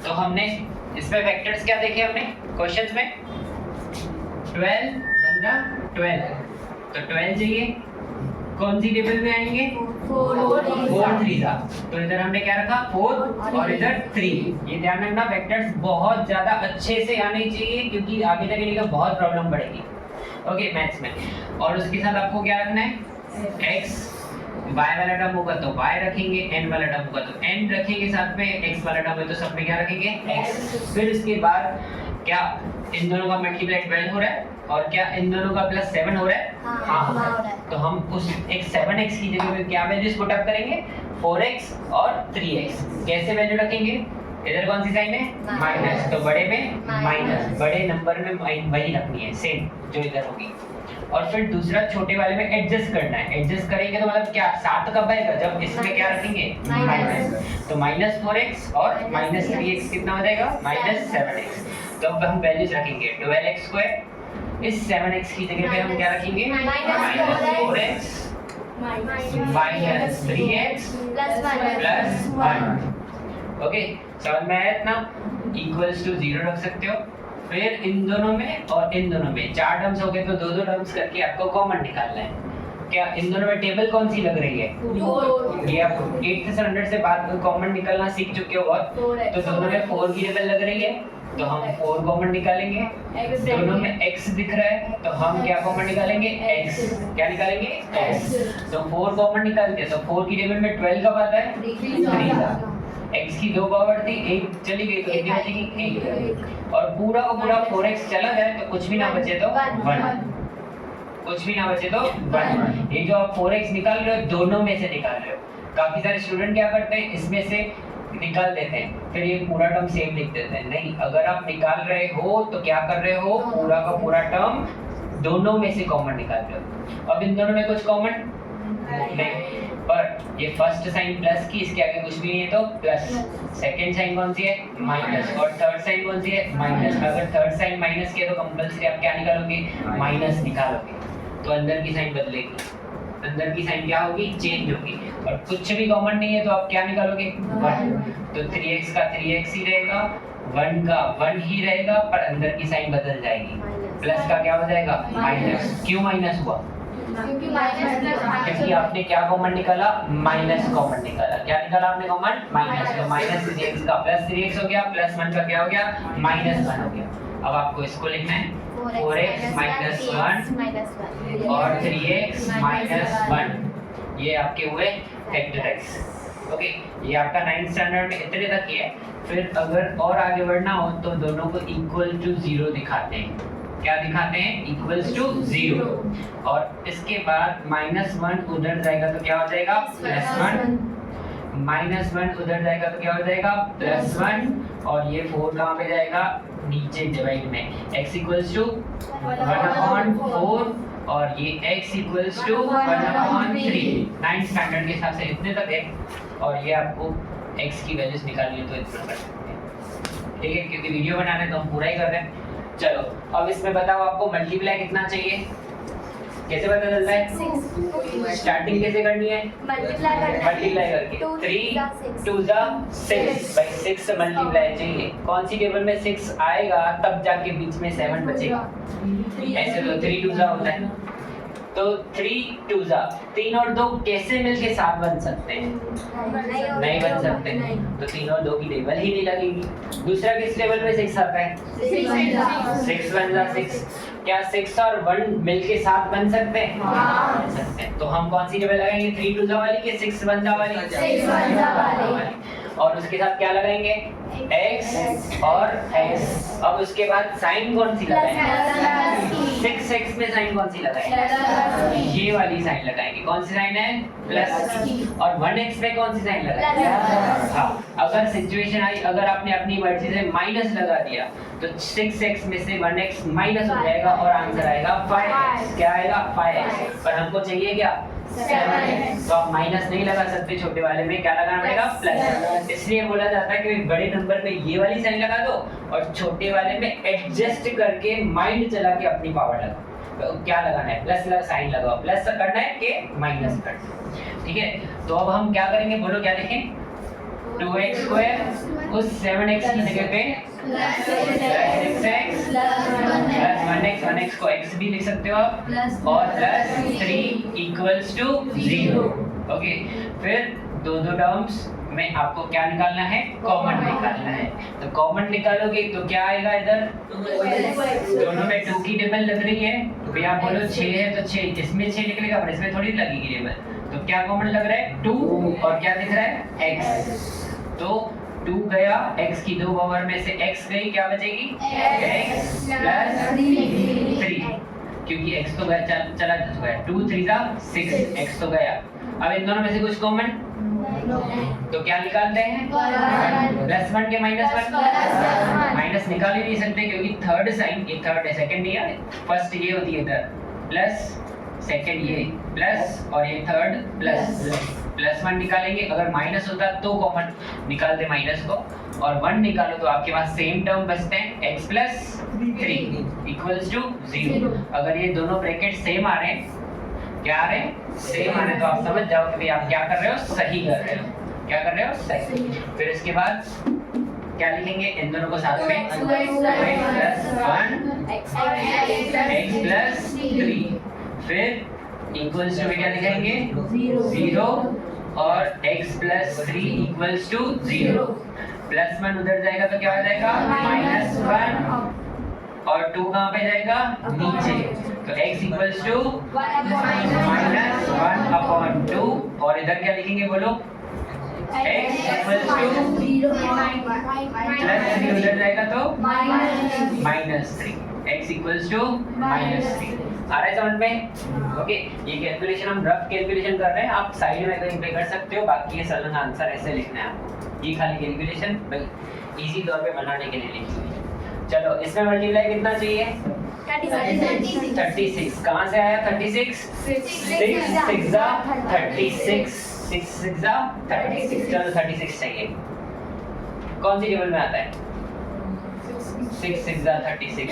तो हमने इसमें वेक्टर्स क्या देखे हमने क्वेश्चंस में 12 बंदा 12 तो 12 चाहिए कौन सी टेबल में आएंगे 4 3 था तो इधर हमने क्या रखा 4 और इधर 3 ये ध्यान रखना वेक्टर्स बहुत ज्यादा अच्छे से आने चाहिए क्योंकि आगे तक इनका बहुत प्रॉब्लम पड़ेगी ओके मैथ्स में और उसके साथ आपको क्या रखना है x y वाला टर्म होगा तो y रखेंगे n वाला टर्म होगा तो n रखेंगे साथ में x वाला टर्म है तो सब में क्या रखेंगे x फिर इसके बाद क्या इन दोनों का मल्टीप्लाई 12 हो रहा है और क्या इन दोनों का प्लस 7 हो रहा है हाँ हो रहा है तो हम उस एक 7x की जगह पे क्या वैल्यूज पुट अप करेंगे 4x और 3x कैसे वैल्यू रखेंगे इधर कौन सी साइन है माइनस तो बड़े में माइनस बड़े नंबर में वही रखनी है सेम जो इधर होगी और फिर दूसरा छोटे वाले में एडजस्ट करना है एडजस्ट करेंगे तो मतलब क्या 7 कब आएगा जब इसमें क्या रखेंगे माइनस तो -4x और -3x कितना हो जाएगा -7x तो अब हम वैल्यूज रखेंगे 12x² इस 7x की जगह पे हम क्या रखेंगे -4x -3x + 1 ओके समझ में आया इतना इक्वल्स टू 0 रख सकते हो फिर इन दोनों में और इन दोनों में 4 टर्म्स हो गए तो 2 टर्म्स करके आपको कॉमन निकालना है क्या इन दोनों में टेबल कौन सी लग रही है ये आप 8th स्टैंडर्ड से बाद में कॉमन निकालना सीख चुके हो बहुत तो दोनों में 4 की टेबल लग रही है तो हम 4 कॉमन निकालेंगे दोनों में x दिख रहा है तो हम क्या कॉमन निकालेंगे x क्या निकालेंगे x तो 4 कॉमन निकालते हैं तो 4 की टेबल में 12 कब आता है 3 था x की 2 पावर थी 8 चली गई तो कितनी बचेगी 8 और पूरा का पूरा 4x चला जाए तो कुछ भी ना बचे तो 1 कुछ भी ना बचे तो 1 ये जो आप 4x निकाल रहे हो दोनों में से निकाल रहे हो काफी सारे स्टूडेंट क्या करते हैं इसमें से निकाल देते हैं फिर ये पूरा टर्म सेम लिख देते हैं नहीं अगर आप निकाल रहे हो तो क्या कर रहे हो पूरा का पूरा टर्म दोनों में से कॉमन निकाल रहे हो अब इन दोनों में कुछ कॉमन नहीं पर ये फर्स्ट साइन प्लस की इसके आगे कुछ भी नहीं है तो प्लस सेकंड साइन कौन सी है माइनस और थर्ड साइन कौन सी है माइनस अगर थर्ड साइन माइनस की है तो कंपल्सरी आप क्या निकालोगे माइनस निकालोगे तो अंदर की साइन बदलेगी अंदर की साइन क्या होगी चेंज होगी और कुछ भी कॉमन नहीं है तो आप क्या निकालोगे 1 तो 3x का 3x ही रहेगा 1 का 1 ही रहेगा पर अंदर की साइन बदल जाएगी प्लस का क्या हो जाएगा माइनस क्यों माइनस हुआ क्योंकि आपने क्या कॉमन निकाला माइनस कॉमन निकाला क्या निकाला आपने कॉमन माइनस तो -3x का +3x हो गया +1 का क्या हो गया -1 हो गया अब आपको इसको लिखना है 4x -1 और 3x -1 ये आपके हुए फैक्टराइज ओके ये आपका 9th स्टैंडर्ड में इतने तक ही है फिर अगर और आगे बढ़ना हो तो दोनों को इक्वल टू 0 दिखाते हैं क्या दिखाते हैं इक्वल्स टू 0 और इसके बाद -1 उधर जाएगा तो क्या हो जाएगा +1 -1 उधर जाएगा तो क्या हो जाएगा +1 और ये 4 कहाँ पे जाएगा नीचे डिवाइड में x इक्वल्स टू 1/4 और ये x equals to 1/3 9th standard के हिसाब से इतने तक है और ये आपको x की वैल्यूज निकालनी है तो इतना कर सकते हैं ठीक है क्योंकि वीडियो बना रहे हैं तो हम पूरा ही कर रहे हैं चलो अब इसमें बताओ आपको मल्टीप्लाई कितना चाहिए कैसे पता चलता है स्टार्टिंग कैसे करनी है मल्टीप्लाई करके 3 2 6 बाई 6 मल्टीप्लाई चाहिए कौन सी टेबल में 6 आएगा तब जाके बीच में 7 बचेगा ऐसे तो 3 2 होता है तो 3 2 3 और 2 कैसे मिलके 7 बन सकते हैं नहीं बन सकते तो 3 और 2 की टेबल ही नहीं लगेगी दूसरा किस टेबल में 6 आता है 6 1 6 क्या 6 और 1 मिलके 7 बन सकते हैं बन सकते हैं तो हम कौन सी टेबल लगाएंगे 3 2 वाली कि 6 1 वाली 6 1 वाली और उसके साथ क्या लगाएंगे x और x अब उसके बाद साइन कौन सी लगाएंगे 6x में साइन कौन सी लगाएंगे ये वाली साइन लगाएंगे कौन सी साइन है प्लस और 1x में कौन सी साइन लगाएंगे हाँ अगर सिचुएशन आई अगर आपने अपनी मर्जी से माइनस लगा दिया तो 6x में से 1x माइनस हो जाएगा और आंसर आएगा 5x क्या आएगा 5x पर हमको चाहिए क्या 7x तो आप माइनस नहीं लगा सकते छोटे वाले में क्या लगाना पड़ेगा प्लस इसलिए बोला जाता है कि बड़े नंबर पे ये वाली साइन लगा दो और छोटे वाले में एडजस्ट करके माइंड चला के अपनी पावर लगाओ तो क्या लगाना है प्लस साइन लगाओ प्लस करना है कि माइनस करना है ठीक है तो अब हम क्या करेंगे बोलो क्या लिखें 2x स्क्वायर, उस 7x की जगह पे +6x प्लस 1x को x भी लिख सकते हो आप, और +3 इक्वल्स टू 0। ओके, फिर दो टर्म्स में आपको क्या निकालना है? कॉमन निकालना है। तो कॉमन निकालोगे तो क्या आएगा इधर? दोनों में 2 की टेबल लग रही है, तो भाई आप बोलो 6 है तो 6, इसमें 6 निकलेगा पर इसमें थोड़ी लगेगी टेबल। तो क्या कॉमन लग रहा है? 2, और क्या दिख रहा है? x। तो 2 गया, x की 2 पावर में से x गई, क्या बचेगी? x प्लस 3, क्योंकि x तो गया, चला चुका है। 2 3 6, x तो गया। अब इन दोनों में से कुछ कॉमन, तो क्या निकालते हैं? +1 के -1, माइनस निकाल ही नहीं सकते क्योंकि थर्ड साइन, ये थर्ड है, सेकंड नहीं है, फर्स्ट ये होती है इधर, प्लस सेकंड ये प्लस, और ये थर्ड प्लस 1 निकालेंगे। अगर माइनस होता तो कॉमन निकालते माइनस को, और 1 निकालो तो आपके पास सेम टर्म बचते हैं, x प्लस 3 इक्वल्स टू 0। अगर ये दोनों ब्रैकेट सेम आ रहे हैं, क्या आ रहे हैं? सेम आ रहे हैं, तो आप समझ जाओ कि आप क्या कर रहे हो? सही कर रहे हो। क्या कर रहे हो? सही। फिर इसके बाद क्या लिखेंगे? इन दोनों को साथ में 2x प्लस 3, फिर इक्वल्स टू में क्या लिखेंगे? 0, और x प्लस 3 इक्वल्स टू 0। +1 उधर जाएगा तो क्या हो जाएगा? -1, और 2 कहाँ पे जाएगा? नीचे। तो x इक्वल्स टू -1/2, और इधर क्या लिखेंगे बोलो? x इक्वल्स टू +3 उधर जाएगा तो -3, x इक्वल्स टू -3। आ रहा है समझ में? ओके, ये कैलकुलेशन हम रफ कैलकुलेशन कर रहे हैं, आप साइड में कहीं पे कर सकते हो, बाकी ये सलन आंसर ऐसे लिखना है आपको। ये खाली कैलकुलेशन भाई इजी तौर पे बनाने के लिए लिखी है। चलो, इसमें मल्टीप्लाई कितना चाहिए? 36। कहाँ से आया 36? 6 6 जा 36, 6 6 जा 36। चलो 36 चाहिए। कौन सी टेबल में आता है? 6 6 जा 36,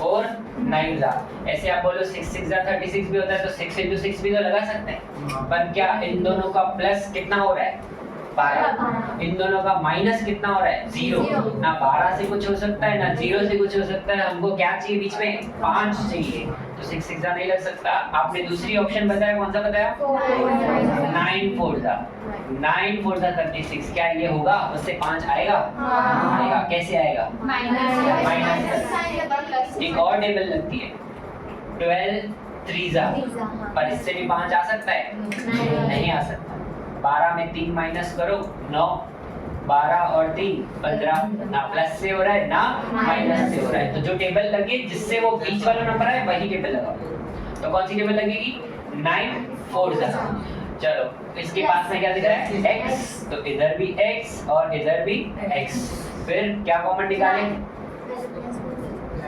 4 9 जा। ऐसे आप बोलो 6 6 जा 36 भी होता है तो 6 into 6 भी तो लगा सकते हैं, पर क्या इन दोनों का प्लस कितना हो रहा है? 12। इन दोनों का माइनस कितना हो रहा है? 0। ना 12 से कुछ हो सकता है, ना 0 से कुछ हो सकता है। हमको क्या चाहिए बीच में? 5 चाहिए, तो 6 6 जा नहीं लग सकता। आपने दूसरी ऑप्शन बताया, कौन सा बताया? 9 4 जा 36। क्या ये होगा? उससे 5 आएगा? आएगा। कैसे आएगा? माइनस। एक और टेबल लगती है 12 3 जा, पर इससे भी 5 आ सकता है? नहीं आ सकता। 12 में 3 माइनस करो 9, 12 और 3 15, ना प्लस से हो रहा है ना माइनस से हो रहा है। तो जो टेबल लगे जिससे वो बीच वाला नंबर है वही टेबल लगाओ। तो कौन सी टेबल लगेगी? 9 4 जा। चलो, इसके पास में क्या दिख रहा है? x, तो इधर भी x और इधर भी x। फिर क्या कॉमन निकालें?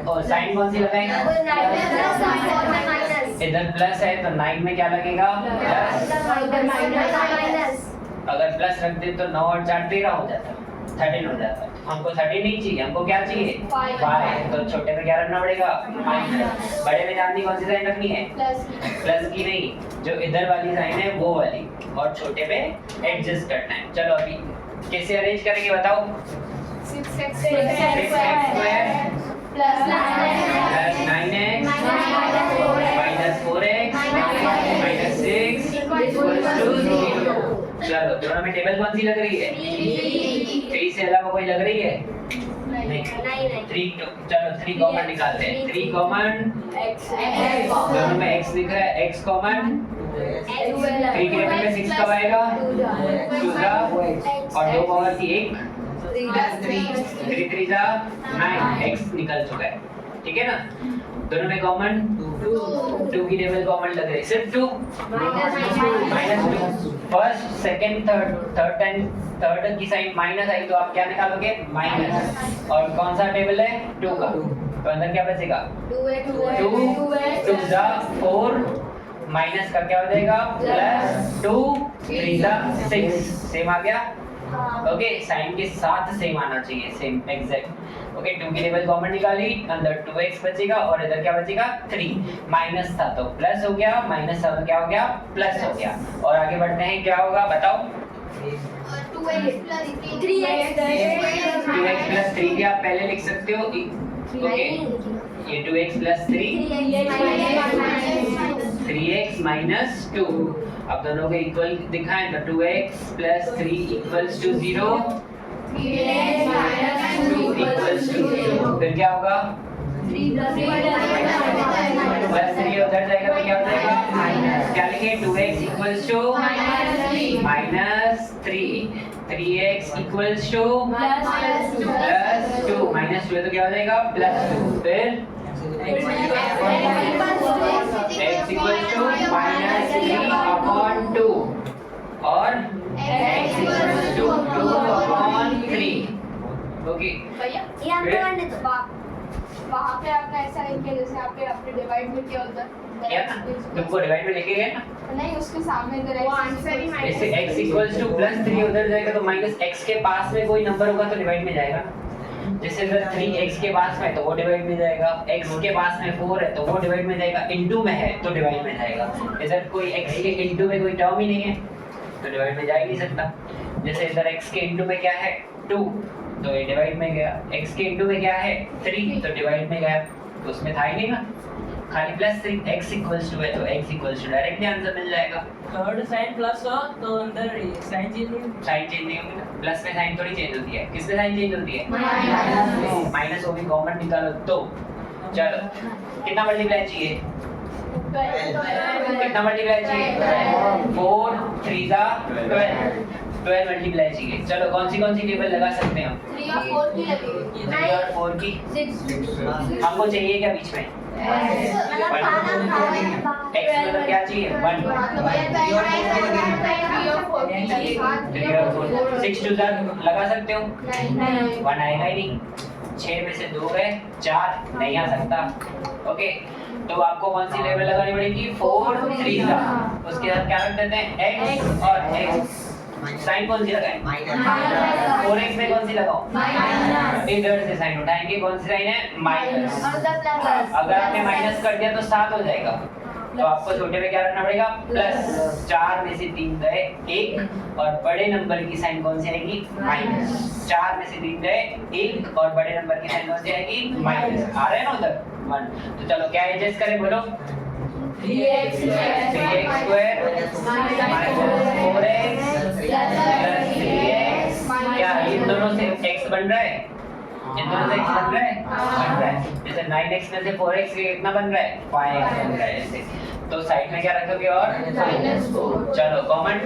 और साइन कौन सी लगाएंगे? इधर प्लस है तो 9 में क्या लगेगा? प्लस। अगर प्लस रख दे तो 9 और 4 13 हो जाता, 13 हो जाता। हमको 13 नहीं चाहिए, हमको क्या चाहिए? 5। तो छोटे में क्या रखना पड़ेगा? माइनस। बड़े में जानती कौन सी साइन रखनी है? प्लस की नहीं, जो इधर वाली साइन है वो वाली, और छोटे पे एडजस्ट करना है। चलो अभी कैसे अरेंज करेंगे बताओ? 6x square plus 9x minus 4x minus 6 equals to 0। चलो, दोनों में टेबल कौन सी लग रही है? 3 से अलावा कोई लग रही है? नहीं। 3, चलो 3 कॉमन निकालते हैं। 3 कॉमन, दोनों में x दिख रहा है, x कॉमन। 3 के टेबल में 6 कब आएगा? 2 जा, और 2 पावर की 1 3 3 जा 9, x निकल चुका है। ठीक है ना? दोनों में कॉमन 2 की टेबल कॉमन लग रही है, सिर्फ 2 -2। फर्स्ट सेकंड थर्ड की साइन माइनस आई तो आप क्या निकालोगे? माइनस। और कौन सा टेबल है? 2 का, तो अंदर क्या बचेगा? 2 जा 4, माइनस का क्या हो जाएगा? प्लस 2 3 जा 6। सेम आ गया? ओके, साइन के साथ सेम आना चाहिए, सेम एग्जैक्ट। ओके, 2 की टेबल कॉमन निकाली, अंदर 2x बचेगा और इधर क्या बचेगा? 3। माइनस था तो प्लस हो गया, माइनस था तो क्या हो गया? प्लस हो गया। और आगे बढ़ते हैं, क्या होगा बताओ? 2x प्लस 3 भी आप पहले लिख सकते हो। ओके, ये 2x प्लस 3x माइनस 2। अब दोनों को इक्वल दिखाएं तो 2x plus 3 equals to 0, 2 equals to 0। फिर क्या होगा? प्लस 3 उधर जाएगा तो क्या हो जाएगा? क्या लिखे? 2x equals to minus 3, 3x equals to plus 2, minus 2 है तो क्या हो जाएगा? प्लस 2। फिर x इक्वल्स टू माइनस 3/2 और x इक्वल्स टू 2/3। ओके, वहाँ पे आपने ऐसा लिख के जैसे आपने अपने डिवाइड में किया होता है क्या तुमको डिवाइड में लेके गए ना? नहीं, उसके सामने इधर जैसे x इक्वल्स टू प्लस 3 उधर जाएगा तो माइनस x के पास में कोई नंबर होगा तो डिवाइड में जाएगा। जैसे इधर 3x के पास में है तो वो डिवाइड में जाएगा, x के पास में 4 है तो वो डिवाइड में जाएगा, इनटू में है तो डिवाइड में जाएगा। इधर कोई x के इनटू में कोई टर्म ही नहीं है तो डिवाइड में जा ही नहीं सकता। जैसे इधर x के इनटू में क्या है? 2 तो ये डिवाइड में गया, x के इनटू में क्या है? 3 तो डिवाइड में गया, तो उसमें था ही नहीं ना, खाली प्लस 3। x इक्वल्स टू है तो x equals to directly answer मिल जाएगा। थर्ड साइन प्लस हो तो अंदर साइन चेंज नहीं होगी। साइन चेंज नहीं होगी ना, प्लस में साइन थोड़ी चेंज होती है। किसमें साइन चेंज होती है? माइनस वो भी कॉमन निकालो तो। चलो, कितना मल्टीप्लाई चाहिए? कितना मल्टीप्लाई चाहिए? 4 3 जा 12 मल्टीप्लाई चाहिए। चलो, कौन सी टेबल लगा सकते हैं हम? 3 और 4 की लगेगी। 3 और 4 की। 6 हमको चाहिए क्या बीच में? x मतलब क्या चाहिए? 1 6 टू लगा सकते हो? 1 आएगा ही नहीं। 6 में से 2 है 4 नहीं आ सकता। ओके, तो आपको कौन सी लेवल लगानी पड़ेगी? 4 3 का। उसके साथ क्या रख देते हैं? x और x। साइन कौन सी लगाएं? 4x में कौन सी लगाओ? इधर से साइन उठाएंगे, कौन सी साइन है? माइनस। अगर आपने माइनस कर दिया तो 7 हो जाएगा, तो आपको छोटे में क्या रखना पड़ेगा? प्लस। 4 में से 3 गए 1 और बड़े नंबर की साइन कौन सी आएगी? माइनस। 4 में से 3 गए 1 और बड़े नंबर की साइन कौन सी आएगी? माइनस। आ रहा है ना उधर 1। तो चलो क्या एडजस्ट करें, बोलो? 3x square minus 4x plus 3x। क्या इन दोनों से x बन रहा है? इन दोनों से x बन रहा है? बन रहा है। जैसे 9x में से 4x कितना बन रहा है? 5x बन रहा है। ऐसे तो साइड में क्या रखोगे? और चलो कॉमन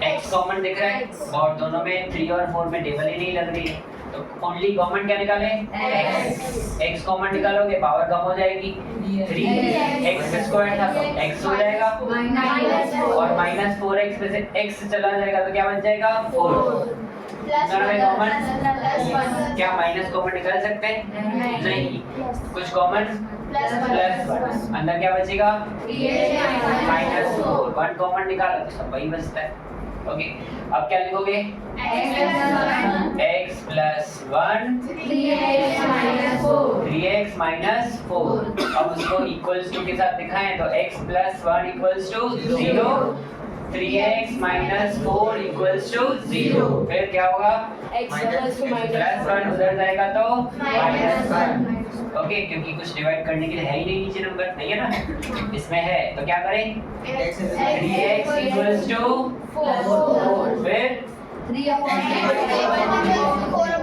x कॉमन दिख रहा है और दोनों में 3 और 4 में टेबल ही नहीं लग रही है, तो ओनली कॉमन क्या निकाले? x कॉमन निकालोगे पावर कम हो जाएगी। 3x स्क्वायर था तो x हो जाएगा और माइनस 4x में से x चला जाएगा तो क्या बन जाएगा? 4। कॉमन क्या माइनस कॉमन निकाल सकते हैं? नहीं। कुछ कॉमन प्लस 1 अंदर क्या बचेगा? -4। 1 कॉमन निकाला तो सब वही बचता है। ओके, अब क्या लिखोगे? x plus 1 3x minus 4। अब उसको इक्वल्स टू के साथ दिखाएं तो x plus 1 equals to 0, 3x minus 4 equals to 0। फिर क्या होगा? प्लस 1 उधर जाएगा तो -1। ओके, क्योंकि कुछ डिवाइड करने के लिए है ही नहीं नीचे नंबर, नहीं है ना, इसमें है तो क्या करें? 3x equals to 4। फिर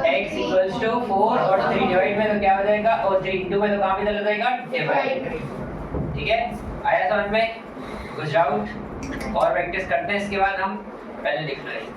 x इक्वल्स टू 4 और 3 डिवाइड में तो क्या हो जाएगा? और 3 इंटू में तो कहाँ पे चला जाएगा? डिवाइड। ठीक है, आया समझ में? कुछ डाउट और प्रैक्टिस करते हैं, इसके बाद हम पहले लिख रहे हैं।